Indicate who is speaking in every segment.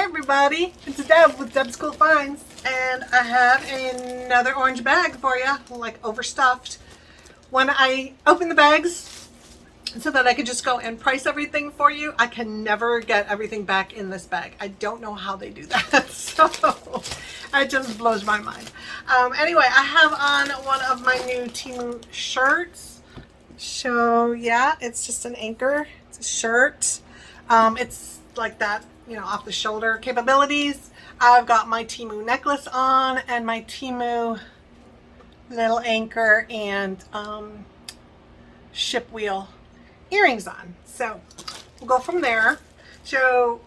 Speaker 1: everybody, it's Deb with Deb's Cool Finds, and I have another orange bag for you, like overstuffed. When I open the bags so that I could just go and price everything for you, I can never get everything back in this bag. I don't know how they do that, so it just blows my mind. Anyway, I have on one of my new Temu shirts. So yeah, it's just an anchor. It's a shirt. It's like that, you know, off the shoulder capabilities. I've got my Temu necklace on and my Temu little anchor and ship wheel earrings on. So we'll go from there. So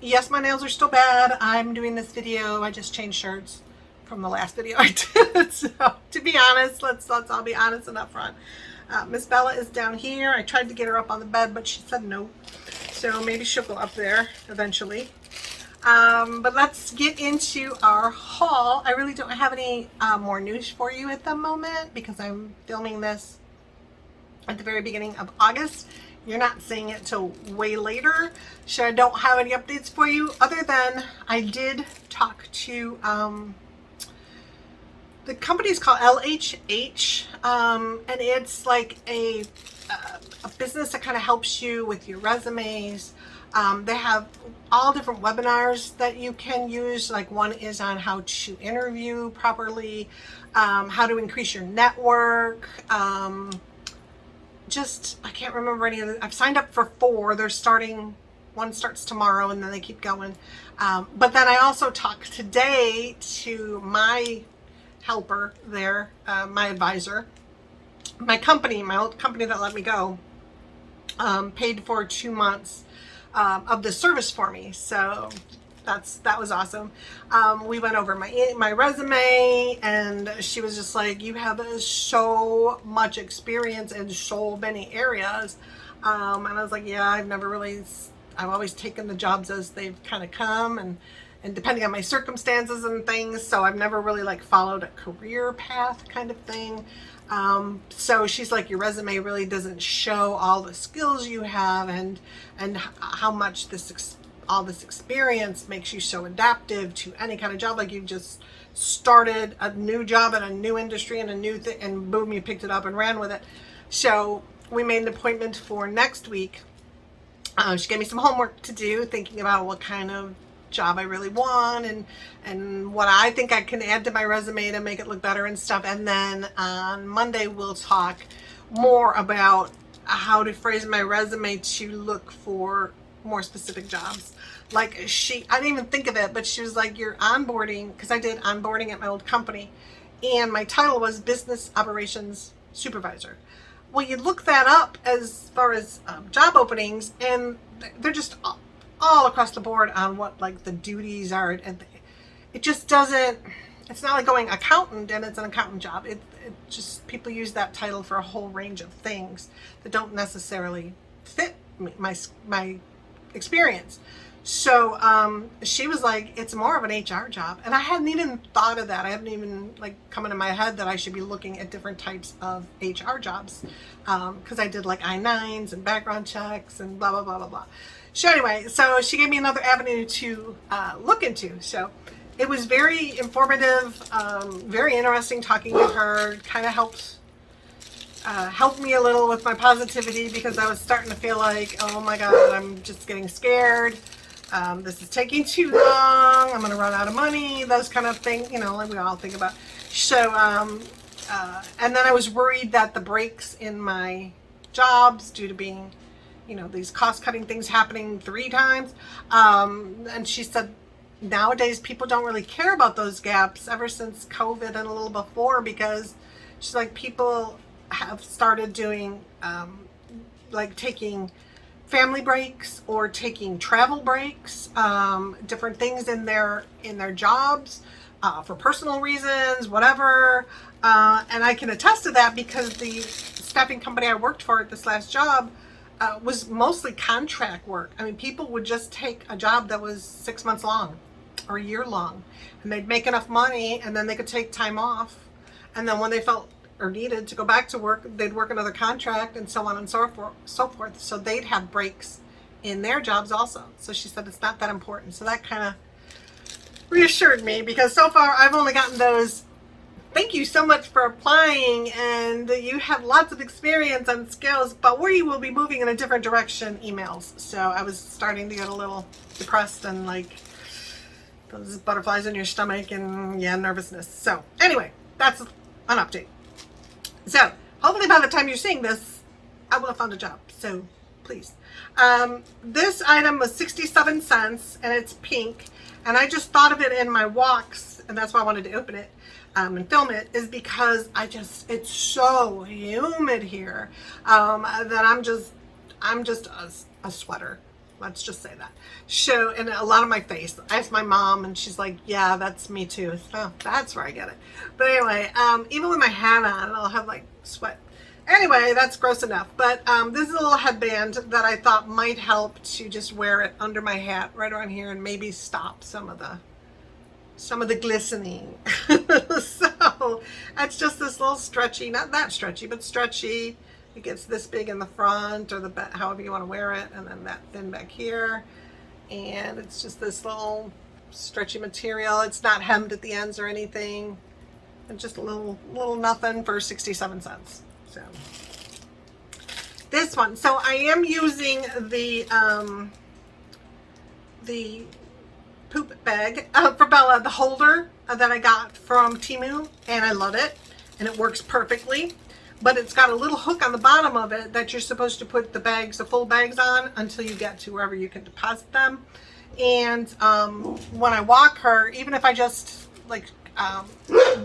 Speaker 1: yes, my nails are still bad. I'm doing this video. I just changed shirts from the last video I did. So to be honest, let's all be honest and upfront. Miss Bella is down here. I tried to get her up on the bed, but she said no. So maybe she'll go up there eventually. But let's get into our haul. I really don't have any more news for you at the moment because I'm filming this at the very beginning of August. You're not seeing it till way later. So I don't have any updates for you other than I did talk to the company is called LHH, and it's like a business that kind of helps you with your resumes. They have all different webinars that you can use. Like one is on how to interview properly, how to increase your network. I can't remember any of them. I've signed up for 4. They're starting, one starts tomorrow and then they keep going. But then I also talked today to my helper there, my advisor. My company, my old company that let me go, paid for 2 months of the service for me. So that was awesome. We went over my resume and she was just like, you have so much experience in so many areas. And I was like, yeah, I've always taken the jobs as they've kind of come and depending on my circumstances and things. So I've never really like followed a career path kind of thing. So she's like, your resume really doesn't show all the skills you have and how much all this experience makes you so adaptive to any kind of job. Like you just started a new job in a new industry and a new thing and boom, you picked it up and ran with it. So we made an appointment for next week. She gave me some homework to do, thinking about what kind of job I really want and what I think I can add to my resume to make it look better and stuff. And then on Monday we'll talk more about how to phrase my resume to look for more specific jobs. Like I didn't even think of it, but she was like, you're onboarding, because I did onboarding at my old company and my title was business operations supervisor. Well, you look that up as far as job openings and they're just all across the board on what like the duties are, and it just doesn't, it's not like going accountant and it's an accountant job. It just, people use that title for a whole range of things that don't necessarily fit my experience. So she was like, it's more of an HR job, and I hadn't even thought of that. I haven't even like come into my head that I should be looking at different types of HR jobs, because I did like I-9s and background checks and blah blah blah blah blah. So anyway, so she gave me another avenue to look into. So it was very informative, very interesting talking to her. Kind of helped me a little with my positivity because I was starting to feel like, oh my God, I'm just getting scared. This is taking too long. I'm going to run out of money. Those kind of things, you know, like we all think about. So, and then I was worried that the breaks in my jobs due to being, you know, these cost-cutting things happening 3 times. And she said, nowadays people don't really care about those gaps ever since COVID and a little before, because she's like, people have started doing, like taking family breaks or taking travel breaks, different things in their jobs, for personal reasons, whatever. And I can attest to that because the staffing company I worked for at this last job, was mostly contract work. I mean, people would just take a job that was 6 months long or a year long, and they'd make enough money and then they could take time off. And then when they felt or needed to go back to work, they'd work another contract and so on and so forth. So they'd have breaks in their jobs also. So she said it's not that important. So that kind of reassured me, because so far I've only gotten those "thank you so much for applying and you have lots of experience and skills, but we will be moving in a different direction" emails. So I was starting to get a little depressed and like those butterflies in your stomach and yeah, nervousness. So anyway, that's an update. So hopefully by the time you're seeing this, I will have found a job. So please. This item was 67 cents and it's pink. And I just thought of it in my walks, and that's why I wanted to open it and film it, is because it's so humid here that I'm just a sweater. Let's just say that. So, and a lot of my face. I asked my mom, and she's like, "Yeah, that's me too." So that's where I get it. But anyway, even with my hat on, I'll have like sweat. Anyway, that's gross enough. But this is a little headband that I thought might help to just wear it under my hat right around here and maybe stop some of the glistening. So it's just this little stretchy, not that stretchy, but stretchy. It gets this big in the front, or the back, however you want to wear it, and then that thin back here. And it's just this little stretchy material. It's not hemmed at the ends or anything. And just a little nothing for 67 cents. So this one. So I am using the poop bag for Bella, the holder that I got from Temu, and I love it, and it works perfectly. But it's got a little hook on the bottom of it that you're supposed to put the bags, the full bags on, until you get to wherever you can deposit them. And when I walk her, even if I just like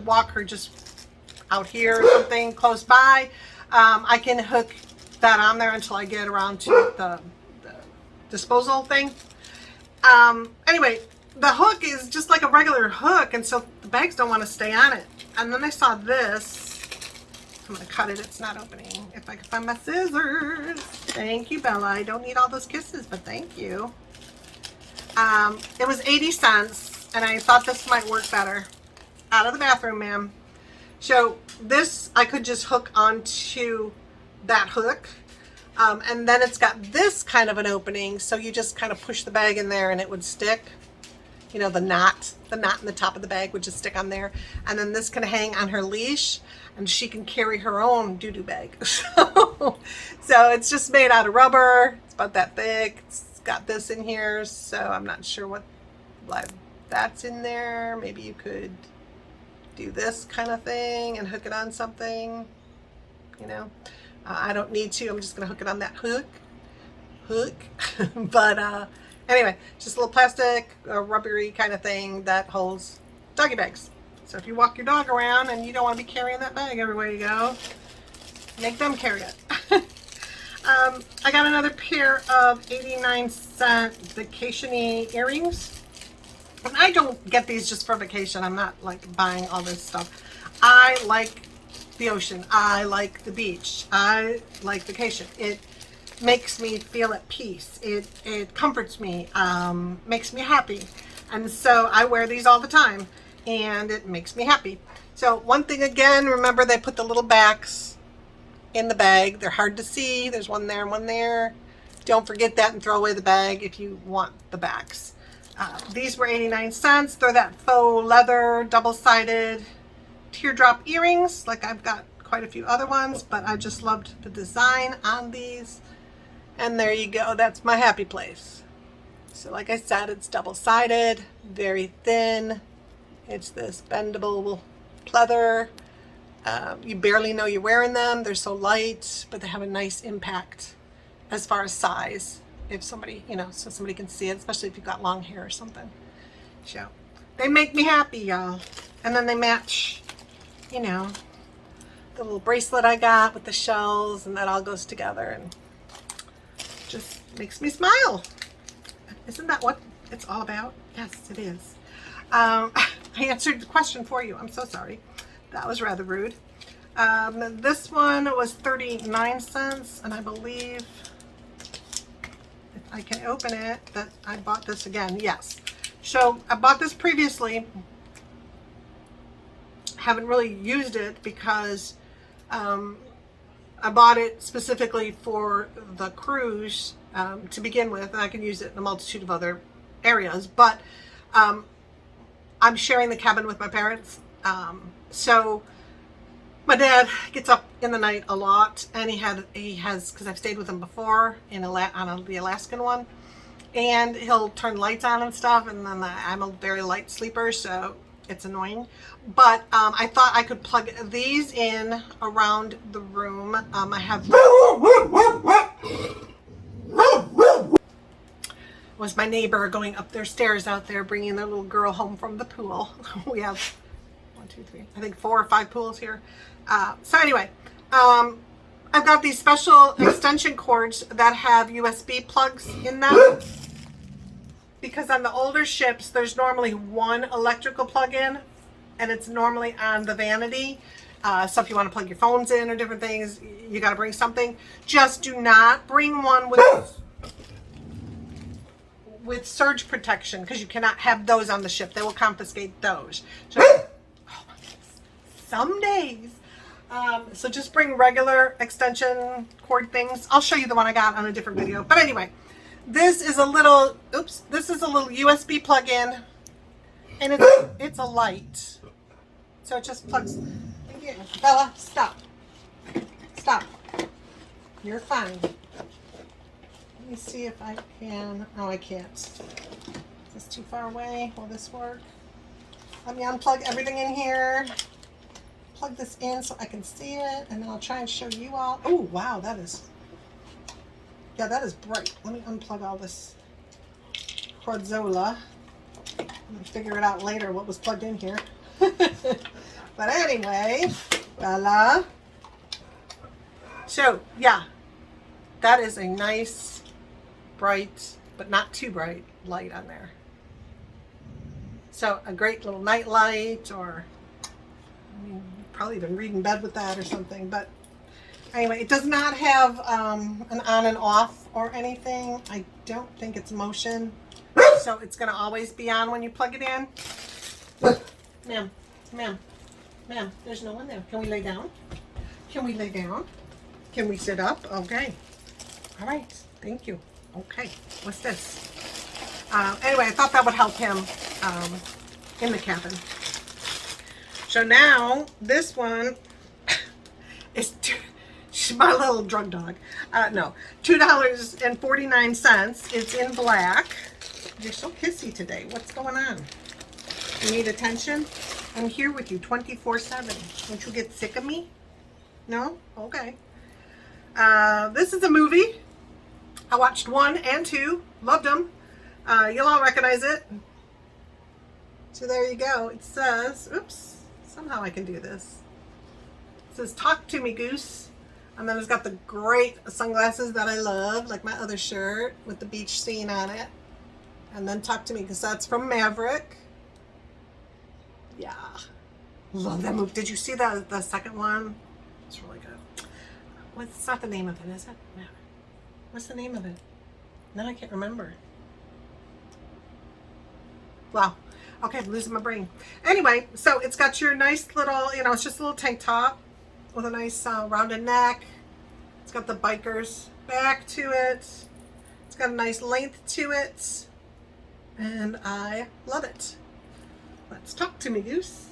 Speaker 1: walk her just out here or something close by, I can hook that on there until I get around to the disposal thing. Anyway, the hook is just like a regular hook, and so the bags don't want to stay on it. And then I saw this. I'm going to cut it. It's not opening. If I can find my scissors. Thank you, Bella. I don't need all those kisses, but thank you. It was 80 cents, and I thought this might work better. Out of the bathroom, ma'am. So this I could just hook onto that hook. And then it's got this kind of an opening, so you just kind of push the bag in there and it would stick. You know, the knot in the top of the bag would just stick on there. And then this can hang on her leash, and she can carry her own doo-doo bag. So it's just made out of rubber. It's about that thick. It's got this in here, so I'm not sure what that's in there. Maybe you could do this kind of thing and hook it on something, you know. I don't need to. I'm just going to hook it on that hook. But anyway, just a little plastic, rubbery kind of thing that holds doggy bags. So if you walk your dog around and you don't want to be carrying that bag everywhere you go, make them carry it. I got another pair of 89-cent vacation-y earrings. And I don't get these just for vacation. I'm not like buying all this stuff. I like the ocean. I like the beach. I like vacation. It makes me feel at peace. It comforts me, makes me happy. And so I wear these all the time, and it makes me happy. So one thing again, remember they put the little backs in the bag. They're hard to see. There's one there and one there. Don't forget that and throw away the bag if you want the backs. These were 89 cents. They're that faux leather, double-sided teardrop earrings. Like I've got quite a few other ones, but I just loved the design on these. And there you go. That's my happy place. So like I said, it's double-sided, very thin. It's this bendable pleather. You barely know you're wearing them. They're so light, but they have a nice impact as far as size. If somebody, you know, so somebody can see it, especially if you've got long hair or something. So they make me happy, y'all. And then they match, you know, the little bracelet I got with the shells, and that all goes together and just makes me smile. Isn't that what it's all about? Yes, it is. I answered the question for you. I'm so sorry. That was rather rude. This one was 39 cents, and I believe if I can open it, that I bought this again. Yes. So I bought this previously. Haven't really used it because I bought it specifically for the cruise to begin with, and I can use it in a multitude of other areas, but I'm sharing the cabin with my parents. So my dad gets up in the night a lot, and he has, because I've stayed with him before on the Alaskan one, and he'll turn lights on and stuff, and then I'm a very light sleeper, so it's annoying. But I thought I could plug these in around the room. I have was my neighbor going up their stairs out there bringing their little girl home from the pool. We have 1, 2, 3, I think 4 or 5 pools here. So anyway, I've got these special extension cords that have USB plugs in them, because on the older ships there's normally one electrical plug-in, and it's normally on the vanity. So if you want to plug your phones in or different things, you got to bring something. Just do not bring one with surge protection, because you cannot have those on the ship. They will confiscate those. So, oh my goodness, some days. So just bring regular extension cord things. I'll show you the one I got on a different video. But anyway, this is a little, this is a little USB plug-in, and it's a light. So it just plugs. Here, Bella, stop. Stop. You're fine. Let me see if I can. Oh, I can't. Is this too far away? Will this work? Let me unplug everything in here. Plug this in so I can see it, and then I'll try and show you all. Oh, wow, that is bright. Let me unplug all this Cordzola. I'm gonna figure it out later what was plugged in here. But anyway, voila. So yeah, that is a nice, bright, but not too bright light on there. So a great little night light, or I mean, probably even read in bed with that or something. But anyway, it does not have an on and off or anything. I don't think it's motion, so it's going to always be on when you plug it in. Ma'am, ma'am, ma'am, there's no one there. Can we lay down? Can we lay down? Can we sit up? Okay. All right. Thank you. Okay. What's this? Anyway, I thought that would help him in the cabin. So now this one is my little drug dog. No, $2.49. It's in black. You're so kissy today. What's going on? You need attention? I'm here with you 24/7. Don't you get sick of me? No? Okay. This is a movie. I watched 1 and 2. Loved them. You'll all recognize it. So there you go. It says, oops, somehow I can do this. It says, "Talk to me, Goose." And then it's got the great sunglasses that I love, like my other shirt with the beach scene on it. And then "Talk to me," because that's from Maverick. Yeah. Love that movie. Did you see the second one? It's really good. What's not the name of it, is it? No. What's the name of it? No, I can't remember. Wow. Okay, I'm losing my brain. Anyway, so it's got your nice little, it's just a little tank top with a nice rounded neck. It's got the biker's back to it. It's got a nice length to it. And I love it. Let's talk to me, Goose.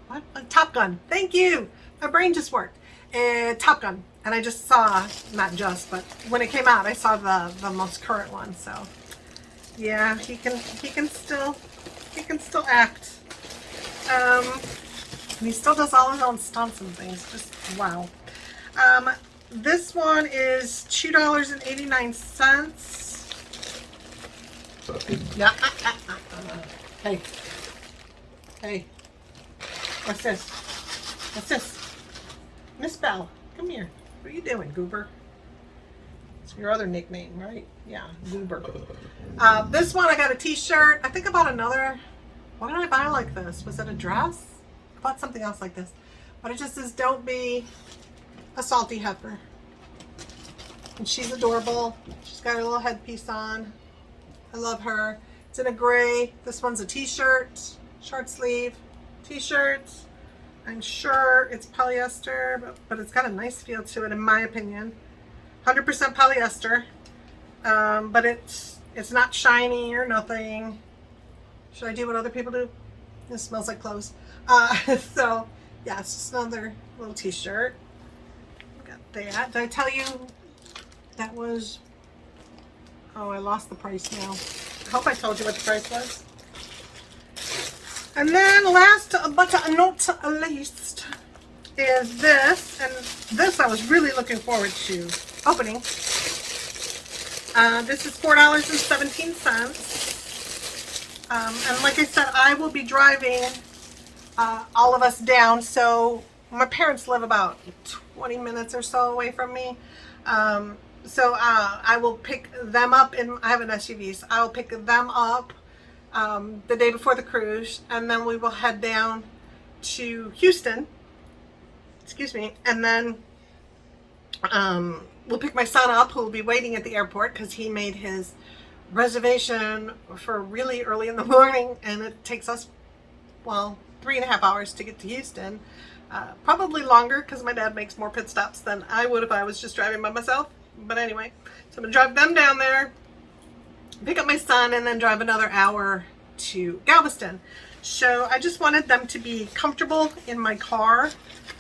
Speaker 1: What? Top Gun. Thank you. My brain just worked. Top Gun. And I just saw, not just, but when it came out, I saw the most current one. So, yeah, he can still act. And he still does all his own stunts and things. Just wow. This one is $2.89. Yeah. Hey. What's this? What's this? Miss Bell, come here. What are you doing, Goober? It's your other nickname, right? Yeah, Goober. This one, I got a t-shirt. I think I bought another. What did I buy like this? Was it a dress? I bought something else like this. But it just says, "Don't be a salty heifer." And she's adorable. She's got her little headpiece on. I love her. It's in a gray. This one's a t-shirt, short sleeve t-shirt. I'm sure it's polyester, but it's got a nice feel to it in my opinion. 100% polyester, but it's not shiny or nothing. Should I do what other people do? This smells like clothes. So yeah, it's just another little t-shirt. Got that. Did I tell you that was, oh, I lost the price now. I hope I told you what the price was. And then last but not least is this, and this I was really looking forward to opening. This is $4.17. And like I said, I will be driving all of us down. So my parents live about 20 minutes or so away from me. So I will pick them up I have an SUV, so I'll pick them up the day before the cruise, and then we will head down to Houston, excuse me, and then we'll pick my son up, who will be waiting at the airport because he made his reservation for really early in the morning, and it takes us, well, 3.5 hours to get to Houston. Probably longer because my dad makes more pit stops than I would if I was just driving by myself. But anyway, so I'm going to drive them down there, pick up my son, and then drive another hour to Galveston. So I just wanted them to be comfortable in my car.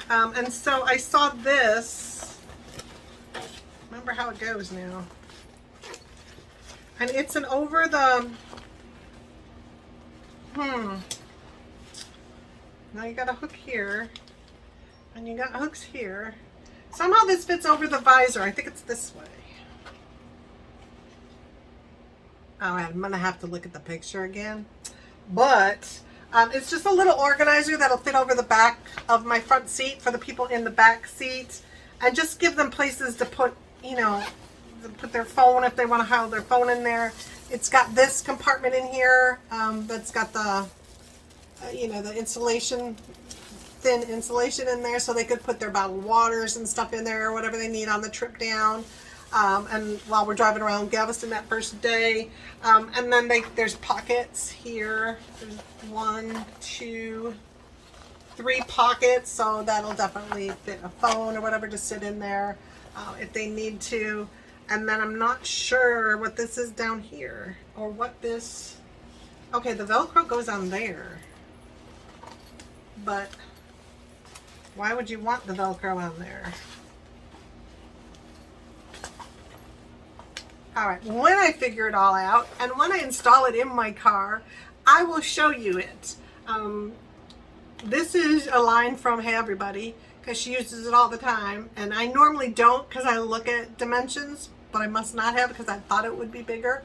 Speaker 1: And so I saw this. Remember how it goes now. And it's an over the, now you got a hook here, and you got hooks here. Somehow this fits over the visor. I think it's this way. All right, I'm gonna have to look at the picture again. But it's just a little organizer that'll fit over the back of my front seat for the people in the back seat, and just give them places to put, you know, put their phone if they want to have their phone in there. It's got this compartment in here that's got the, you know, the insulation, thin insulation in there, so they could put their bottled waters and stuff in there or whatever they need on the trip down. And while we're driving around Galveston that first day, and then there's pockets here. There's 1, 2, 3 pockets, so that'll definitely fit a phone or whatever to sit in there if they need to. And then I'm not sure what this is down here, or what this, okay, the Velcro goes on there, but why would you want the Velcro on there? Alright, when I figure it all out, and when I install it in my car, I will show you it. This is a line from Hey Everybody, because she uses it all the time, and I normally don't because I look at dimensions, but I must not have because I thought it would be bigger.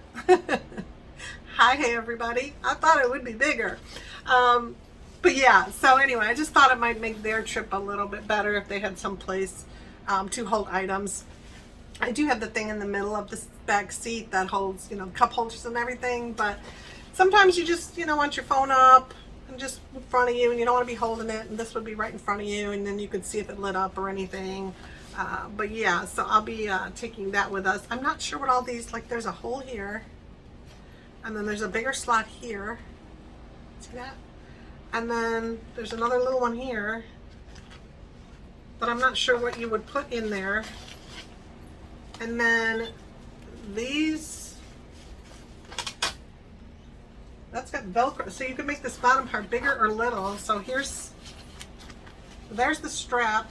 Speaker 1: Hi, Hey Everybody. I thought it would be bigger. But yeah, so anyway, I just thought it might make their trip a little bit better if they had some place to hold items. I do have the thing in the middle of this back seat that holds, you know, cup holders and everything, but sometimes you just, you know, want your phone up and just in front of you, and you don't want to be holding it, and this would be right in front of you, and then you could see if it lit up or anything. But yeah, so I'll be taking that with us. I'm not sure what all these, like there's a hole here, and then there's a bigger slot here. See that? And then there's another little one here, but I'm not sure what you would put in there. And then these, that's got Velcro, so you can make this bottom part bigger or little. So there's the strap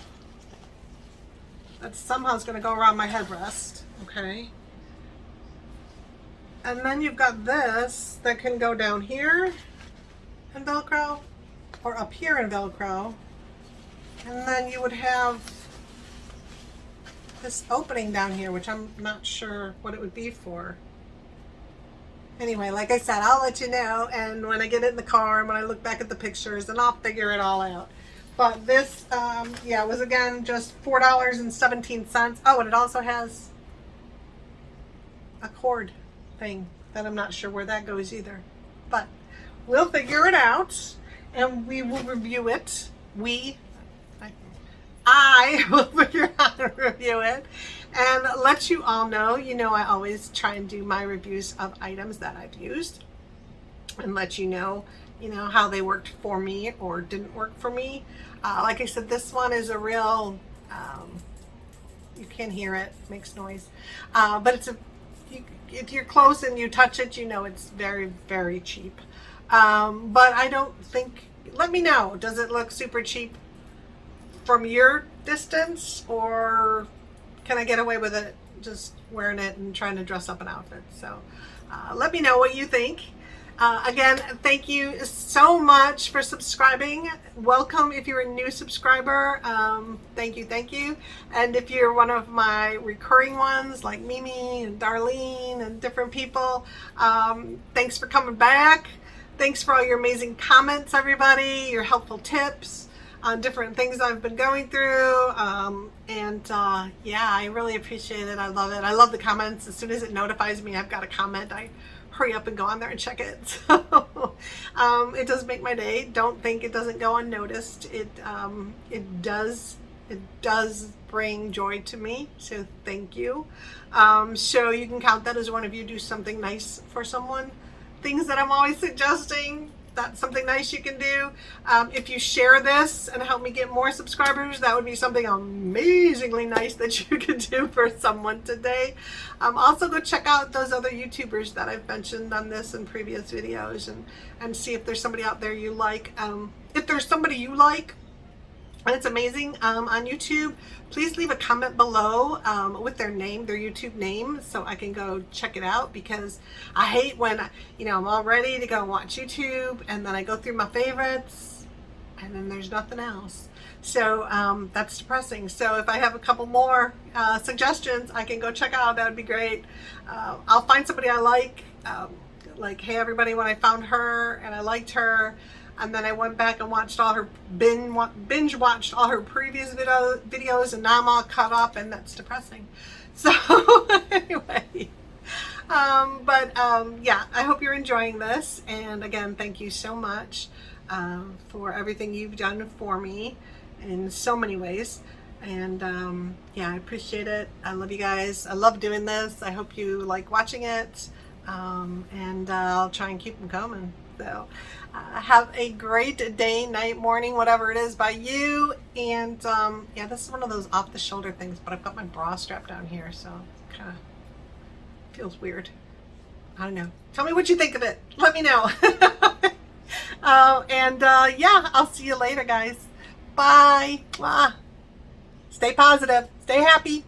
Speaker 1: that somehow is going to go around my headrest, okay? And then you've got this that can go down here and Velcro, or up here and Velcro. And then you would have this opening down here, which I'm not sure what it would be for. Anyway, like I said, I'll let you know, and when I get it in the car and when I look back at the pictures, and I'll figure it all out. But this, yeah, was again just $4.17. Oh, and it also has a cord thing that I'm not sure where that goes either. But we'll figure it out, and we will review it. I will figure out how to review it and let you all know. You know, I always try and do my reviews of items that I've used and let you know you know, how they worked for me or didn't work for me. Like I said, this one is a real, you can't hear it, it makes noise. But it's if you're close and you touch it, you know it's very, very cheap. But I don't think, let me know, does it look super cheap from your distance, or can I get away with it just wearing it and trying to dress up an outfit? So let me know what you think. Again, thank you so much for subscribing. Welcome if you're a new subscriber. Thank you. And if you're one of my recurring ones like Mimi and Darlene and different people, thanks for coming back. Thanks for all your amazing comments, everybody, your helpful tips on different things I've been going through. Yeah, I really appreciate it. I love it. I love the comments. As soon as it notifies me I've got a comment, I hurry up and go on there and check it. So it does make my day. Don't think it doesn't go unnoticed. It does bring joy to me. So thank you. So you can count that as one of you do something nice for someone. Things that I'm always suggesting, that's something nice you can do. If you share this and help me get more subscribers, that would be something amazingly nice that you could do for someone today. Also go check out those other YouTubers that I've mentioned on this and previous videos, and see if there's somebody out there you like. If there's somebody you like and it's amazing on YouTube, please leave a comment below with their name, their YouTube name, so I can go check it out, because I hate when, you know, I'm all ready to go watch YouTube and then I go through my favorites and then there's nothing else. So that's depressing. So if I have a couple more suggestions I can go check out, that would be great. I'll find somebody I like Hey Everybody, when I found her and I liked her, and then I went back and watched all her binge watched all her previous videos, and now I'm all caught up, and that's depressing. So anyway, yeah, I hope you're enjoying this, and again, thank you so much for everything you've done for me in so many ways. And yeah, I appreciate it. I love you guys. I love doing this. I hope you like watching it, and I'll try and keep them coming. So have a great day, night, morning, whatever it is by you. And yeah, this is one of those off the shoulder things, but I've got my bra strapped down here, so it kind of feels weird. I don't know. Tell me what you think of it. Let me know. Yeah, I'll see you later, guys. Bye. Stay positive. Stay happy.